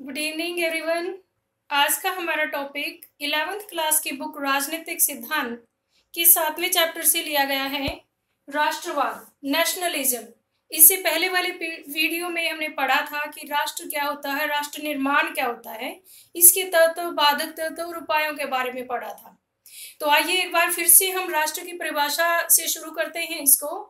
Good evening everyone. आज का हमारा टॉपिक 11th क्लास की बुक राजनीतिक सिद्धांत की 7वें चैप्टर से लिया गया है, राष्ट्रवाद, नेशनलिज्म। इससे पहले वाले वीडियो में हमने पढ़ा था कि राष्ट्र क्या होता है, राष्ट्र निर्माण क्या होता है, इसके तत्व, बाधक तत्व और उपायों के बारे में पढ़ा था। तो आइए एक बार फिर से हम राष्ट्र की परिभाषा से शुरू करते हैं इसको।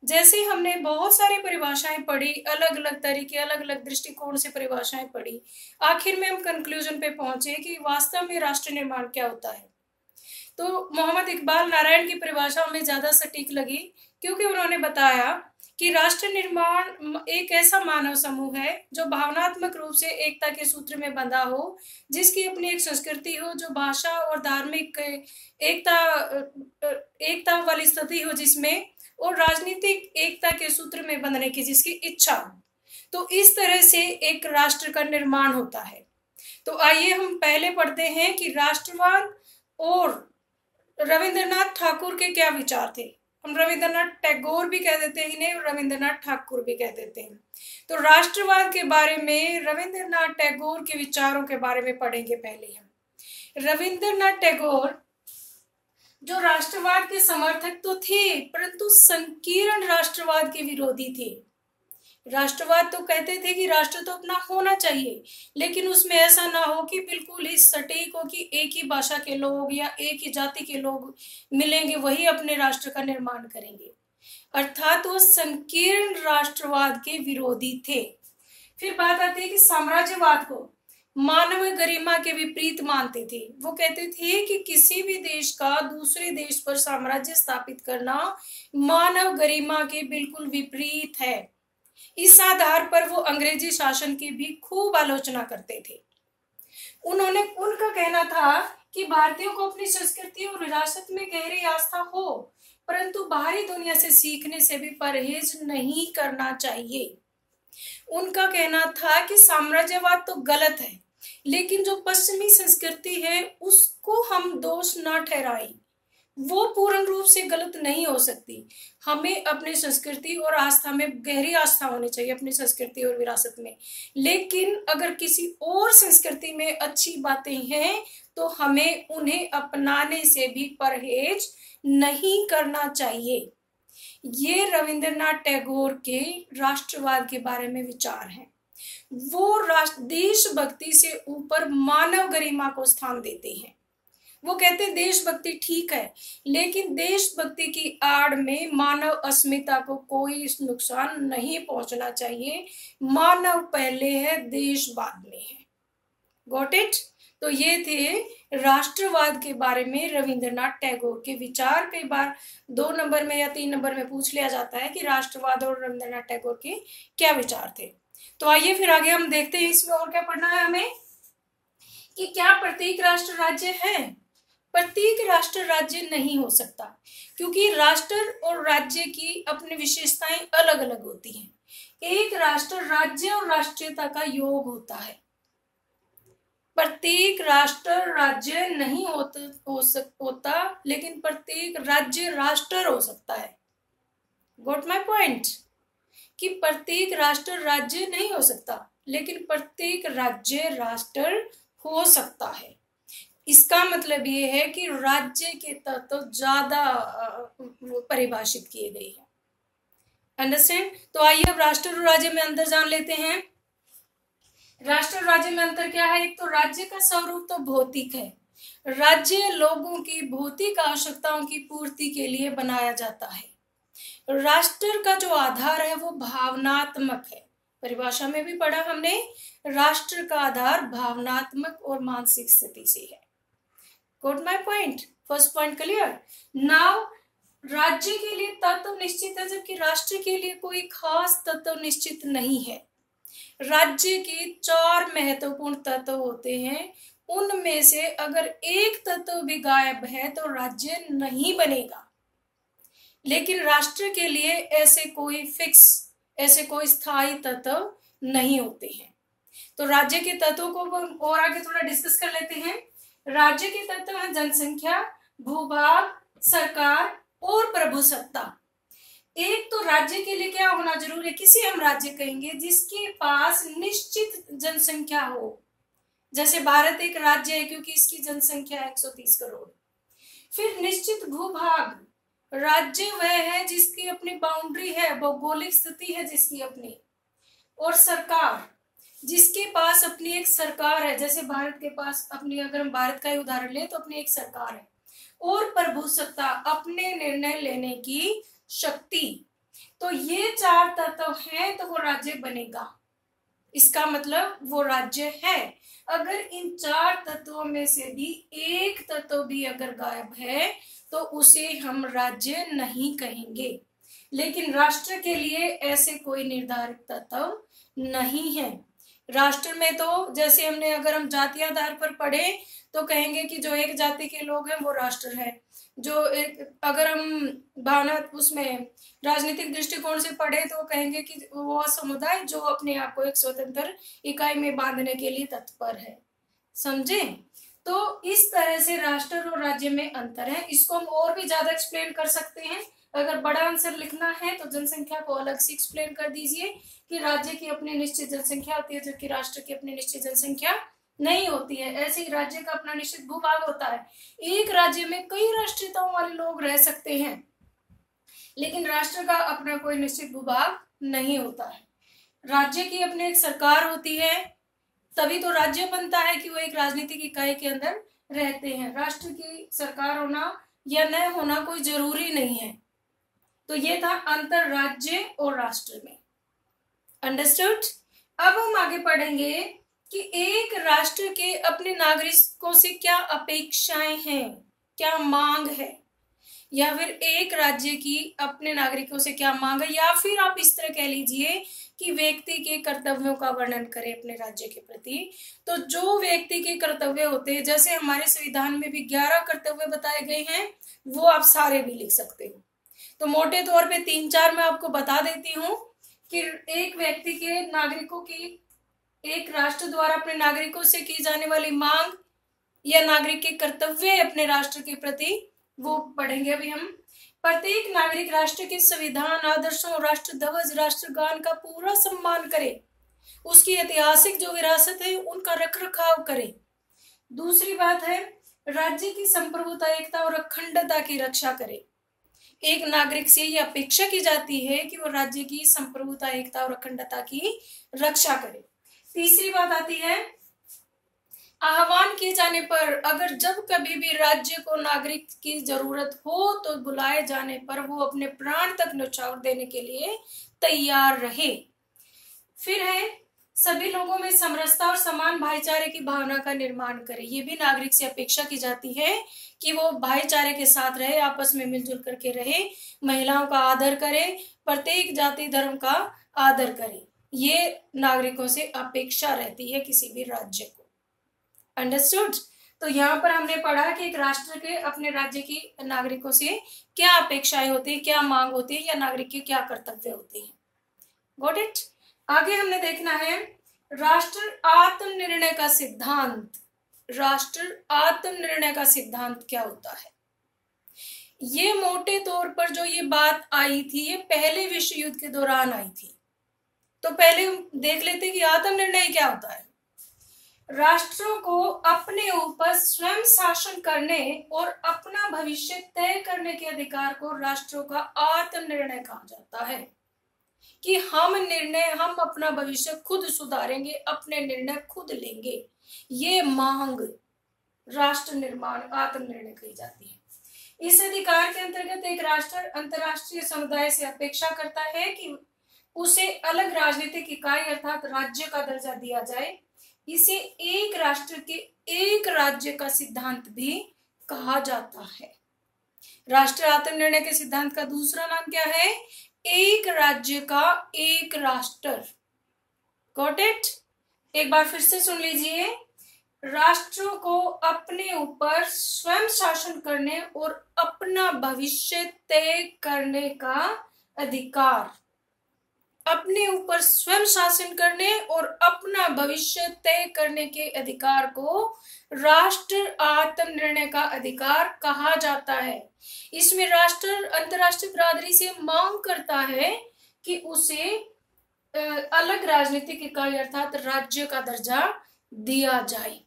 जैसे हमने बहुत सारी परिभाषाएं पढ़ी, अलग अलग तरीके, अलग अलग दृष्टिकोण से परिभाषाएं पढ़ी, आखिर में हम कंक्लूजन पे पहुंचे कि वास्तव में राष्ट्र निर्माण क्या होता है। तो मोहम्मद इकबाल नारायण की परिभाषा हमें ज्यादा सटीक लगी, क्योंकि उन्होंने बताया कि राष्ट्र निर्माण एक ऐसा मानव समूह है जो भावनात्मक रूप से एकता के सूत्र में बंधा हो, जिसकी अपनी एक संस्कृति हो, जो भाषा और धार्मिक एकता वाली स्थिति हो जिसमें, और राजनीतिक एकता के सूत्र में बंधने की जिसकी इच्छा हो। तो इस तरह से एक राष्ट्र का निर्माण होता है। तो आइए हम पहले पढ़ते हैं कि राष्ट्रवाद और रविंद्रनाथ ठाकुर के क्या विचार थे। हम रविंद्रनाथ टैगोर भी कह देते हैं इन्हें और रविंद्रनाथ ठाकुर भी कह देते हैं। तो राष्ट्रवाद के बारे में रविंद्रनाथ टैगोर के विचारों के बारे में पढ़ेंगे। पहले हम रविंद्रनाथ टैगोर जो राष्ट्रवाद के समर्थक तो थे, परंतु संकीर्ण राष्ट्रवाद के विरोधी थे। राष्ट्रवाद तो कहते थे कि राष्ट्र तो अपना होना चाहिए, लेकिन उसमें ऐसा ना हो कि बिल्कुल ही सटीक हो कि एक ही भाषा के लोग या एक ही जाति के लोग मिलेंगे, वही अपने राष्ट्र का निर्माण करेंगे। अर्थात वो संकीर्ण राष्ट्रवाद के विरोधी थे। फिर बात आती है कि साम्राज्यवाद को मानव गरिमा के विपरीत मानते थे। वो कहते थे कि किसी भी देश का दूसरे देश पर साम्राज्य स्थापित करना मानव गरिमा के बिल्कुल विपरीत है। इस आधार पर वो अंग्रेजी शासन की भी खूब आलोचना करते थे। उनका कहना था कि भारतीयों को अपनी संस्कृति और विरासत में गहरी आस्था हो, परंतु बाहरी दुनिया से सीखने से भी परहेज नहीं करना चाहिए। उनका कहना था कि साम्राज्यवाद तो गलत है, लेकिन जो पश्चिमी संस्कृति है उसको हम दोष न ठहराएं। वो पूर्ण रूप से गलत नहीं हो सकती। हमें अपनी संस्कृति और आस्था में गहरी आस्था होनी चाहिए, अपनी संस्कृति और विरासत में। लेकिन अगर किसी और संस्कृति में अच्छी बातें हैं तो हमें उन्हें अपनाने से भी परहेज नहीं करना चाहिए। ये रविंद्रनाथ टैगोर के राष्ट्रवाद के बारे में विचार हैं। वो देशभक्ति से ऊपर मानव गरिमा को स्थान देते हैं। वो कहते हैं देशभक्ति ठीक है, लेकिन देशभक्ति की आड़ में मानव अस्मिता को कोई नुकसान नहीं पहुंचना चाहिए। मानव पहले है, देश बाद में है। Got it? तो ये थे राष्ट्रवाद के बारे में रविंद्रनाथ टैगोर के विचार। कई बार 2 नंबर में या 3 नंबर में पूछ लिया जाता है कि राष्ट्रवाद और रविंद्रनाथ टैगोर के क्या विचार थे। तो आइए फिर आगे हम देखते हैं इसमें और क्या पढ़ना है हमें, कि क्या प्रत्येक राष्ट्र राज्य है। प्रत्येक राष्ट्र राज्य नहीं हो सकता, क्योंकि राष्ट्र और राज्य की अपनी विशेषताएं अलग अलग होती हैं। एक राष्ट्र राज्य और राष्ट्रीयता का योग होता है। प्रत्येक राष्ट्र राज्य नहीं होता, लेकिन प्रत्येक राज्य राष्ट्र हो सकता है। Got my point? कि प्रत्येक राष्ट्र राज्य नहीं हो सकता, लेकिन प्रत्येक राज्य राष्ट्र हो सकता है। इसका मतलब ये है कि राज्य के तत्व ज्यादा परिभाषित किए गए हैं। अंडरस्टैंड? तो आइए अब राष्ट्र और राज्य में अंतर जान लेते हैं। राष्ट्र और राज्य में अंतर क्या है? एक तो राज्य का स्वरूप तो भौतिक है। राज्य लोगों की भौतिक आवश्यकताओं की पूर्ति के लिए बनाया जाता है। राष्ट्र का जो आधार है वो भावनात्मक है। परिभाषा में भी पढ़ा हमने, राष्ट्र का आधार भावनात्मक और मानसिक स्थिति से है। Got my point? First point clear? Now राज्य के लिए तत्व निश्चित है, जबकि राष्ट्र के लिए कोई खास तत्व निश्चित नहीं है। राज्य के 4 महत्वपूर्ण तत्व होते हैं। उनमें से अगर एक तत्व भी गायब है तो राज्य नहीं बनेगा। लेकिन राष्ट्र के लिए ऐसे कोई स्थायी तत्व नहीं होते हैं। तो राज्य के तत्वों को और आगे थोड़ा डिस्कस कर लेते हैं। राज्य के तत्व हैं जनसंख्या, भूभाग, सरकार और प्रभुसत्ता। एक तो राज्य के लिए क्या होना जरूरी है, किसे हम राज्य कहेंगे, जिसके पास निश्चित जनसंख्या हो। जैसे भारत एक राज्य है क्योंकि इसकी जनसंख्या 130 करोड़। फिर निश्चित भूभाग, राज्य वह है जिसकी अपनी बाउंड्री है, भौगोलिक स्थिति है जिसकी अपनी। और सरकार, जिसके पास अपनी एक सरकार है, जैसे भारत के पास अपनी, अगर हम भारत का ही उदाहरण लें तो अपनी एक सरकार है। और प्रभुसत्ता, अपने निर्णय लेने की शक्ति। तो ये 4 तत्व हैं तो वो राज्य बनेगा, इसका मतलब वो राज्य है। अगर इन 4 तत्वों में से भी एक तत्व भी अगर गायब है तो उसे हम राज्य नहीं कहेंगे। लेकिन राष्ट्र के लिए ऐसे कोई निर्धारित तत्व नहीं है। राष्ट्र में तो जैसे हमने, अगर हम जातीय आधार पर पढ़े तो कहेंगे कि जो एक जाति के लोग हैं वो राष्ट्र है। जो एक, अगर हम भावना उसमें राजनीतिक दृष्टिकोण से पढ़े तो कहेंगे कि वो समुदाय जो अपने आप को एक स्वतंत्र इकाई में बांधने के लिए तत्पर है। समझे? तो इस तरह से राष्ट्र और राज्य में अंतर है। इसको हम और भी ज्यादा एक्सप्लेन कर सकते हैं। अगर बड़ा आंसर लिखना है तो जनसंख्या को अलग से एक्सप्लेन कर दीजिए कि राज्य की अपनी निश्चित जनसंख्या होती है जबकि राष्ट्र की अपनी निश्चित जनसंख्या नहीं होती है। ऐसे ही राज्य का अपना निश्चित भूभाग होता है। एक राज्य में कई राष्ट्रीयताओं वाले लोग रह सकते हैं लेकिन राष्ट्र का अपना कोई निश्चित भूभाग नहीं होता है। राज्य की अपनी एक सरकार होती है, तभी तो राज्य बनता है कि वो एक राजनीतिक इकाई के अंदर रहते हैं। राष्ट्र की सरकार होना या न होना कोई जरूरी नहीं है। तो ये था अंतर राज्य और राष्ट्र में। अंडरस्टूड? अब हम आगे पढ़ेंगे कि एक राष्ट्र के अपने नागरिकों से क्या अपेक्षाएं हैं, क्या मांग है, या फिर एक राज्य की अपने नागरिकों से क्या मांग है, या फिर आप इस तरह कह लीजिए कि व्यक्ति के कर्तव्यों का वर्णन करें अपने राज्य के प्रति। तो जो व्यक्ति के कर्तव्य होते हैं, जैसे हमारे संविधान में भी 11 कर्तव्य बताए गए हैं, वो आप सारे भी लिख सकते हो। तो मोटे तौर पे 3-4 मैं आपको बता देती हूँ कि एक व्यक्ति के नागरिकों की, एक राष्ट्र द्वारा अपने नागरिकों से की जाने वाली मांग या नागरिक के कर्तव्य अपने राष्ट्र के प्रति, वो पढ़ेंगे अभी हम। प्रत्येक नागरिक राष्ट्र के संविधान, आदर्शों, राष्ट्र ध्वज, राष्ट्रगान का पूरा सम्मान करे। उसकी ऐतिहासिक जो विरासत है उनका रख रखाव करे। दूसरी बात है, राज्य की संप्रभुता, एकता और अखंडता की रक्षा करे। एक नागरिक से यह अपेक्षा की जाती है कि वो राज्य की संप्रभुता, एकता और अखंडता की रक्षा करे। तीसरी बात आती है, आह्वान किए जाने पर, अगर जब कभी भी राज्य को नागरिक की जरूरत हो तो बुलाए जाने पर वो अपने प्राण तक न्यौछावर देने के लिए तैयार रहे। फिर है, सभी लोगों में समरसता और समान भाईचारे की भावना का निर्माण करे। ये भी नागरिक से अपेक्षा की जाती है कि वो भाईचारे के साथ रहे, आपस में मिलजुल करके रहे, महिलाओं का आदर करे, प्रत्येक जाति धर्म का आदर करे। ये नागरिकों से अपेक्षा रहती है किसी भी राज्य को। अंडरस्टूड? तो यहाँ पर हमने पढ़ा कि एक राष्ट्र के अपने राज्य की नागरिकों से क्या अपेक्षाएं होती है, क्या मांग होती है, या नागरिक के क्या कर्तव्य होते हैं। Got it? आगे हमने देखना है राष्ट्र आत्मनिर्णय का सिद्धांत। राष्ट्र आत्मनिर्णय का सिद्धांत क्या होता है? ये मोटे तौर पर जो ये बात आई थी, ये पहले विश्व युद्ध के दौरान आई थी। तो पहले देख लेते कि आत्मनिर्णय क्या होता है। राष्ट्रों को अपने ऊपर स्वयं शासन करने और अपना भविष्य तय करने के अधिकार को राष्ट्रों का आत्मनिर्णय कहा जाता है। कि हम अपना भविष्य खुद सुधारेंगे, अपने निर्णय खुद लेंगे। ये मांग राष्ट्र निर्माण, आत्मनिर्णय कही जाती है। इस अधिकार के अंतर्गत एक राष्ट्र अंतरराष्ट्रीय समुदाय से अपेक्षा करता है कि उसे अलग राजनीतिक इकाई अर्थात राज्य का दर्जा दिया जाए। इसे एक राष्ट्र के एक राज्य का सिद्धांत भी कहा जाता है। राष्ट्र आत्मनिर्णय के सिद्धांत का दूसरा नाम क्या है? एक राज्य का एक राष्ट्र। Got it? एक बार फिर से सुन लीजिए, राष्ट्रों को अपने ऊपर स्वयं शासन करने और अपना भविष्य तय करने का अधिकार। अपने ऊपर स्वयं शासन करने और अपना भविष्य तय करने के अधिकार को राष्ट्र आत्मनिर्णय का अधिकार कहा जाता है। इसमें राष्ट्र अंतर्राष्ट्रीय बिरादरी से मांग करता है कि उसे अलग राजनीतिक इकाई अर्थात राज्य का दर्जा दिया जाए।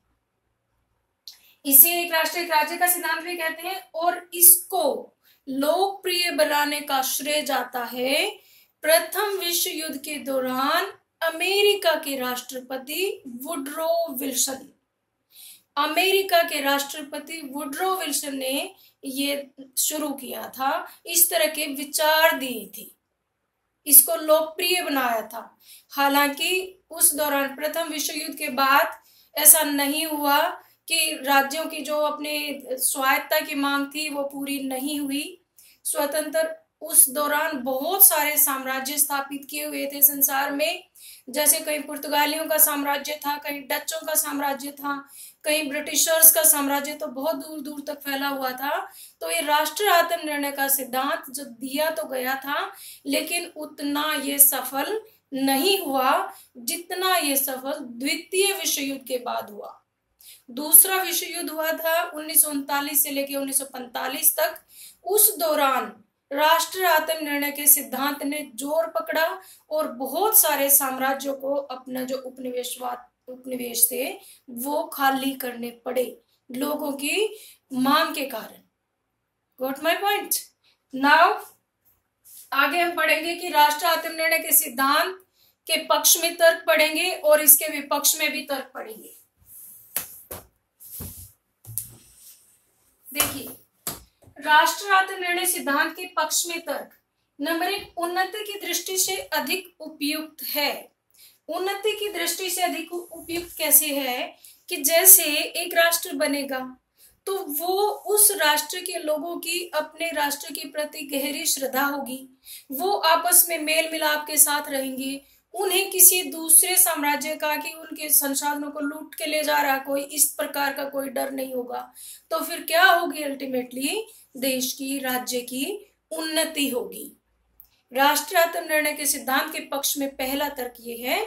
इसे एक राष्ट्र एक राज्य का सिद्धांत भी कहते हैं और इसको लोकप्रिय बनाने का श्रेय जाता है प्रथम विश्व युद्ध के दौरान अमेरिका के राष्ट्रपति वुडरो विल्सन। अमेरिका के राष्ट्रपति वुडरो विल्सन ने ये शुरू किया था, इस तरह के विचार दिए थे, इसको लोकप्रिय बनाया था। हालांकि उस दौरान प्रथम विश्व युद्ध के बाद ऐसा नहीं हुआ कि राज्यों की जो अपने स्वायत्तता की मांग थी वो पूरी नहीं हुई। स्वतंत्र उस दौरान बहुत सारे साम्राज्य स्थापित किए हुए थे संसार में, जैसे कहीं पुर्तगालियों का साम्राज्य था, कहीं डचों का साम्राज्य था, कहीं ब्रिटिशर्स का साम्राज्य तो बहुत दूर दूर तक फैला हुआ था। तो ये राष्ट्र आत्मनिर्णय का सिद्धांत जो दिया तो गया था, लेकिन उतना ये सफल नहीं हुआ जितना ये सफल द्वितीय विश्व युद्ध के बाद हुआ। दूसरा विश्व युद्ध हुआ था 1939 से लेकर 1945 तक। उस दौरान राष्ट्र आत्मनिर्णय के सिद्धांत ने जोर पकड़ा और बहुत सारे साम्राज्यों को अपना जो उपनिवेश थे वो खाली करने पड़े लोगों की मांग के कारण। Got my point? नाउ आगे हम पढ़ेंगे कि राष्ट्र आत्मनिर्णय के सिद्धांत के पक्ष में तर्क पढ़ेंगे और इसके विपक्ष में भी तर्क पढ़ेंगे। देखिए, राष्ट्र आत्मनिर्णय सिद्धांत के पक्ष में तर्क। नंबर 1, उन्नति की दृष्टि से अधिक उपयुक्त है। उन्नति की दृष्टि से अधिक उपयुक्त कैसे है कि जैसे एक राष्ट्र बनेगा तो वो उस राष्ट्र के लोगों की अपने राष्ट्र के प्रति गहरी श्रद्धा होगी, वो आपस में मेल मिलाप के साथ रहेंगे, उन्हें किसी दूसरे साम्राज्य का कि उनके संसाधनों को लूट के ले जा रहा कोई इस प्रकार का कोई डर नहीं होगा। तो फिर क्या होगी? अल्टीमेटली देश की, राज्य की उन्नति होगी। राष्ट्र आत्मनिर्णय के सिद्धांत के पक्ष में पहला तर्क ये है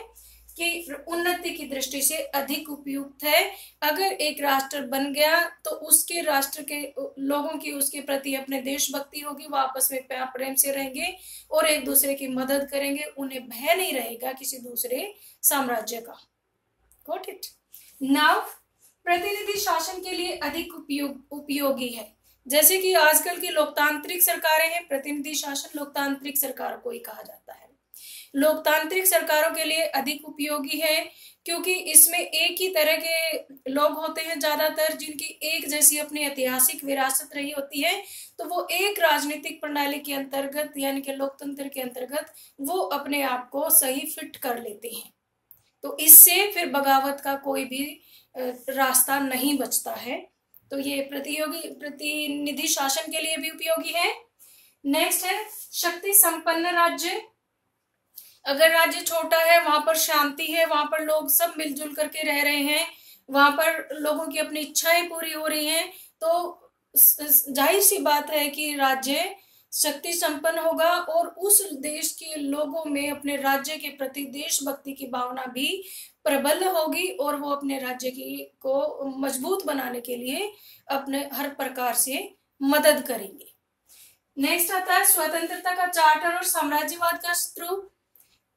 कि उन्नति की दृष्टि से अधिक उपयुक्त है। अगर एक राष्ट्र बन गया तो उसके राष्ट्र के लोगों की उसके प्रति अपने देशभक्ति होगी, वो आपस में प्रेम से रहेंगे और एक दूसरे की मदद करेंगे, उन्हें भय नहीं रहेगा किसी दूसरे साम्राज्य का। Got it? नाउ प्रतिनिधि शासन के लिए अधिक उपयोगी है। जैसे कि आजकल की लोकतांत्रिक सरकारें हैं, प्रतिनिधि शासन लोकतांत्रिक सरकार को ही कहा जाता है। लोकतांत्रिक सरकारों के लिए अधिक उपयोगी है क्योंकि इसमें एक ही तरह के लोग होते हैं ज्यादातर, जिनकी एक जैसी अपनी ऐतिहासिक विरासत रही होती है। तो वो एक राजनीतिक प्रणाली के अंतर्गत यानी कि लोकतंत्र के अंतर्गत वो अपने आप को सही फिट कर लेते हैं। तो इससे फिर बगावत का कोई भी रास्ता नहीं बचता है। तो ये प्रतिनिधि शासन के लिए भी उपयोगी है। नेक्स्ट है शक्ति संपन्न राज्य। अगर राज्य छोटा है, वहां पर शांति है, वहां पर लोग सब मिलजुल करके रह रहे हैं, वहां पर लोगों की अपनी इच्छाएं पूरी हो रही हैं, तो जाहिर सी बात है कि राज्य शक्ति संपन्न होगा और उस देश के लोगों में अपने राज्य के प्रति देशभक्ति की भावना भी प्रबल होगी और वो अपने राज्य की को मजबूत बनाने के लिए अपने हर प्रकार से मदद करेंगे। नेक्स्ट आता है स्वतंत्रता का चार्टर और साम्राज्यवाद का शत्रु।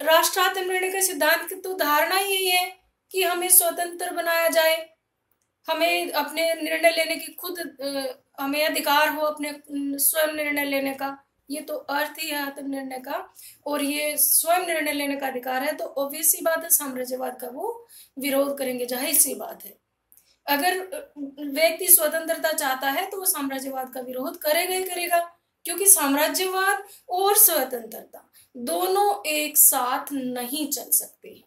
राष्ट्र आत्मनिर्णय के सिद्धांत की तो धारणा यही है कि हमें स्वतंत्र बनाया जाए, हमें अपने निर्णय लेने की खुद हमें अधिकार हो अपने स्वयं निर्णय लेने का। ये तो अर्थ ही है आत्मनिर्णय का और ये स्वयं निर्णय लेने का अधिकार है। तो ऑब्वियस सी बात है साम्राज्यवाद का वो विरोध करेंगे, जाहिर सी बात है। अगर व्यक्ति स्वतंत्रता चाहता है तो वो साम्राज्यवाद का विरोध करेगा ही करेगा, क्योंकि साम्राज्यवाद और स्वतंत्रता दोनों एक साथ नहीं चल सकते।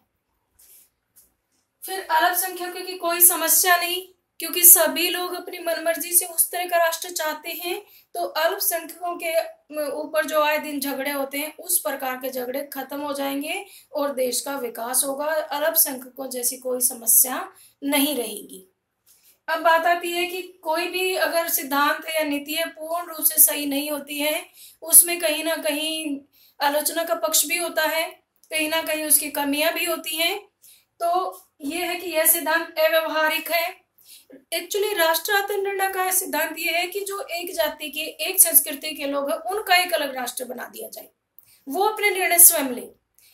फिर अल्पसंख्यकों की कोई समस्या नहीं, क्योंकि सभी लोग अपनी मनमर्जी से उस तरह का राष्ट्र चाहते हैं। तो अल्पसंख्यकों के ऊपर जो आए दिन झगड़े होते हैं उस प्रकार के झगड़े खत्म हो जाएंगे और देश का विकास होगा। अल्पसंख्यकों जैसी कोई समस्या नहीं रहेगी। अब बात आती है कि कोई भी अगर सिद्धांत है या नीति है पूर्ण रूप से सही नहीं होती है, उसमें कहीं ना कहीं आलोचना का पक्ष भी होता है। कहीं ना कहीं उसकी कमियां भी होती हैं। तो ये है कि यह सिद्धांत अव्यवहारिक है। एक्चुअली राष्ट्र आत्मनिर्णय का सिद्धांत ये है कि जो एक जाति के, एक संस्कृति के लोग हैं, उनका एक अलग राष्ट्र बना दिया जाए, वो अपने निर्णय स्वयं ले।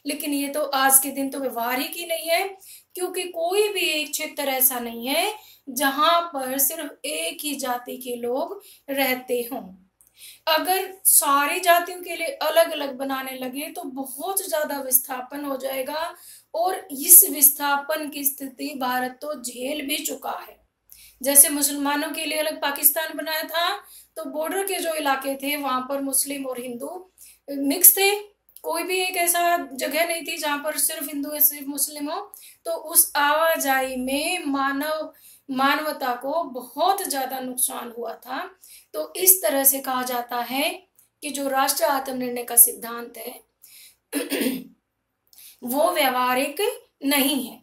लेकिन ये तो आज के दिन तो व्यवहारिक ही नहीं है, क्योंकि कोई भी एक क्षेत्र ऐसा नहीं है जहां पर सिर्फ एक ही जाति के लोग रहते हों। अगर सारी जातियों के लिए अलग अलग बनाने लगे तो बहुत ज्यादा विस्थापन हो जाएगा, और इस विस्थापन की स्थिति भारत तो झेल भी चुका है। जैसे मुसलमानों के लिए अलग पाकिस्तान बनाया था, तो बॉर्डर के जो इलाके थे वहां पर मुस्लिम और हिंदू मिक्स थे, कोई भी एक ऐसा जगह नहीं थी जहां पर सिर्फ हिंदू या सिर्फ मुस्लिम हो। तो उस आवाजाही में मानवता को बहुत ज्यादा नुकसान हुआ था। तो इस तरह से कहा जाता है कि जो राष्ट्र आत्मनिर्णय का सिद्धांत है वो व्यवहारिक नहीं है।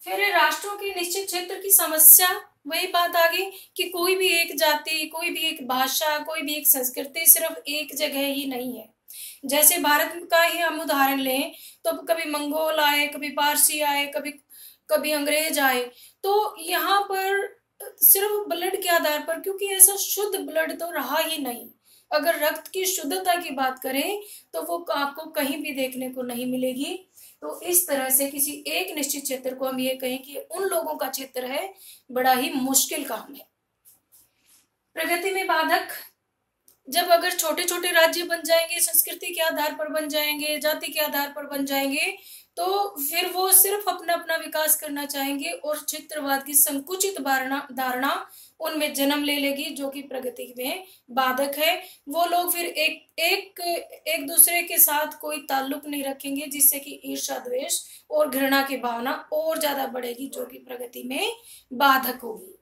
फिर राष्ट्रों की निश्चित क्षेत्र की समस्या, वही बात आ गई कि कोई भी एक जाति, कोई भी एक भाषा, कोई भी एक संस्कृति सिर्फ एक जगह ही नहीं है। जैसे भारत का ही हम उदाहरण लें तो कभी मंगोल आए, कभी पारसी आए, कभी अंग्रेज आए, तो यहाँ पर सिर्फ ब्लड के आधार पर, क्योंकि ऐसा शुद्ध ब्लड तो रहा ही नहीं। अगर रक्त की शुद्धता की बात करें तो वो आपको कहीं भी देखने को नहीं मिलेगी। तो इस तरह से किसी एक निश्चित क्षेत्र को हम ये कहें कि उन लोगों का क्षेत्र है, बड़ा ही मुश्किल काम है। प्रगति में बाधक, जब अगर छोटे छोटे राज्य बन जाएंगे, संस्कृति के आधार पर बन जाएंगे, जाति के आधार पर बन जाएंगे, तो फिर वो सिर्फ अपना अपना विकास करना चाहेंगे और क्षेत्रवाद की संकुचित धारणा उनमें जन्म ले लेगी, जो कि प्रगति में बाधक है। वो लोग फिर एक दूसरे के साथ कोई ताल्लुक नहीं रखेंगे, जिससे कि ईर्ष्या, द्वेष और घृणा की भावना और ज्यादा बढ़ेगी, जो कि प्रगति में बाधक होगी।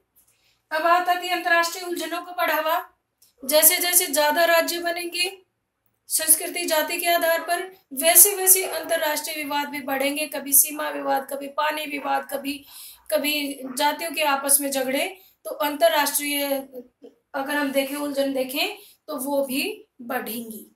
अब बात आती है अंतर्राष्ट्रीय उलझनों को बढ़ावा। जैसे जैसे ज्यादा राज्य बनेंगे संस्कृति जाति के आधार पर, वैसे वैसे अंतर्राष्ट्रीय विवाद भी बढ़ेंगे। कभी सीमा विवाद, कभी पानी विवाद, कभी जातियों के आपस में झगड़े। तो अंतर्राष्ट्रीय अगर हम देखें, उलझन देखें, तो वो भी बढ़ेंगी।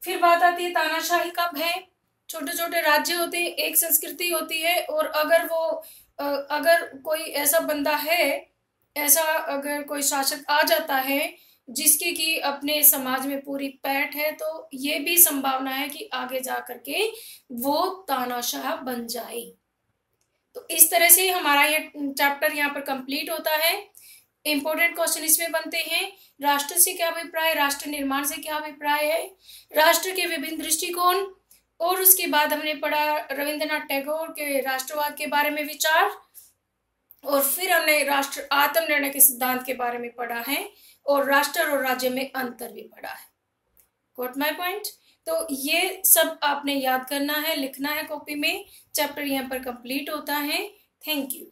फिर बात आती है तानाशाही का भय। छोटे छोटे राज्य होते हैं, एक संस्कृति होती है, और अगर कोई ऐसा बंदा है, ऐसा अगर कोई शासक आ जाता है जिसकी कि अपने समाज में पूरी पैठ है, तो ये भी संभावना है कि आगे जा करके वो तानाशाह बन जाए। तो इस तरह से हमारा ये चैप्टर यहाँ पर कंप्लीट होता है। इंपॉर्टेंट क्वेश्चन इसमें बनते हैं, राष्ट्र से क्या अभिप्राय, राष्ट्र निर्माण से क्या अभिप्राय है, राष्ट्र के विभिन्न दृष्टिकोण, और उसके बाद हमने पढ़ा रविंद्रनाथ टैगोर के राष्ट्रवाद के बारे में विचार, और फिर हमने राष्ट्र आत्मनिर्णय के सिद्धांत के बारे में पढ़ा है, और राष्ट्र और राज्य में अंतर भी पढ़ा है। Got my point? तो ये सब आपने याद करना है, लिखना है कॉपी में। चैप्टर यहाँ पर कंप्लीट होता है। Thank you.